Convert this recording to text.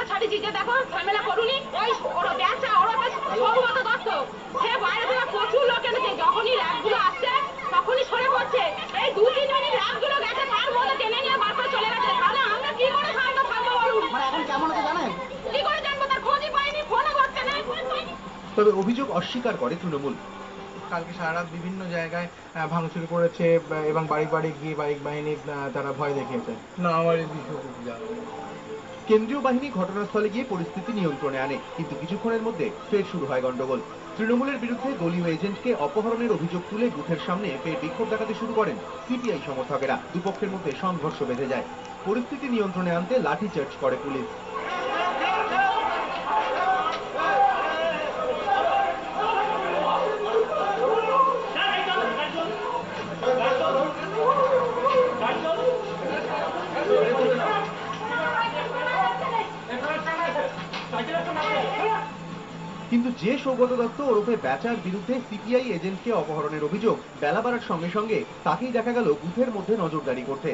কথা ছাড়িছি যে দেখো ঝামেলা করুনি ওই ওরা ব্যবসা ওরা সৌগত দত্ত সে বাইরে থেকে প্রচুর লোক এনেছে যখনই র্যাবগুলো আসছে তখনই সরে পড়ছে এই 2-3 মিনিট র্যাবগুলো গেছে তার মধ্যে টেনে নিয়ে বার করে চলে গেছে তাহলে আমরা কি করে শান্ত থাকবো বলুন মানে এখন কেমন আছে জানেন কি করে জানবো তার খোঁজই পাইনি ফোনও করছে না তবে অভিযোগ অস্বীকার করে তৃণমূল। কালকে সারা রাত বিভিন্ন জায়গায় ভাঙচুর করেছে এবং বাড়ি বাড়ি গিয়ে বাইক বাহিনী তারা ভয় দেখিয়েছে। না আমার এই বিষয়ে কিছু জানা নেই। কেন্দ্রীয় বাহিনী ঘটনাস্থলে গিয়ে পরিস্থিতি নিয়ন্ত্রণে আনে, কিন্তু কিছুক্ষণের মধ্যে ফের শুরু হয় গন্ডগোল। তৃণমূলের বিরুদ্ধে দলীয় এজেন্টকে অপহরণের অভিযোগ তুলে বুথের সামনে ফের বিক্ষোভ দেখাতে শুরু করেন সিপিআই সমর্থকেরা। দুপক্ষের মধ্যে সংঘর্ষ বেঁধে যায়। পরিস্থিতি নিয়ন্ত্রণে আনতে লাঠিচার্জ করে পুলিশ। কিন্তু যে সৌগত দত্ত ওরফে ব্যাচার বিরুদ্ধে সিপিআই এজেন্টকে অপহরণের অভিযোগ বেলা বাড়ার সঙ্গে সঙ্গে তাকেই দেখা গেল বুথের মধ্যে নজরদারি করতে।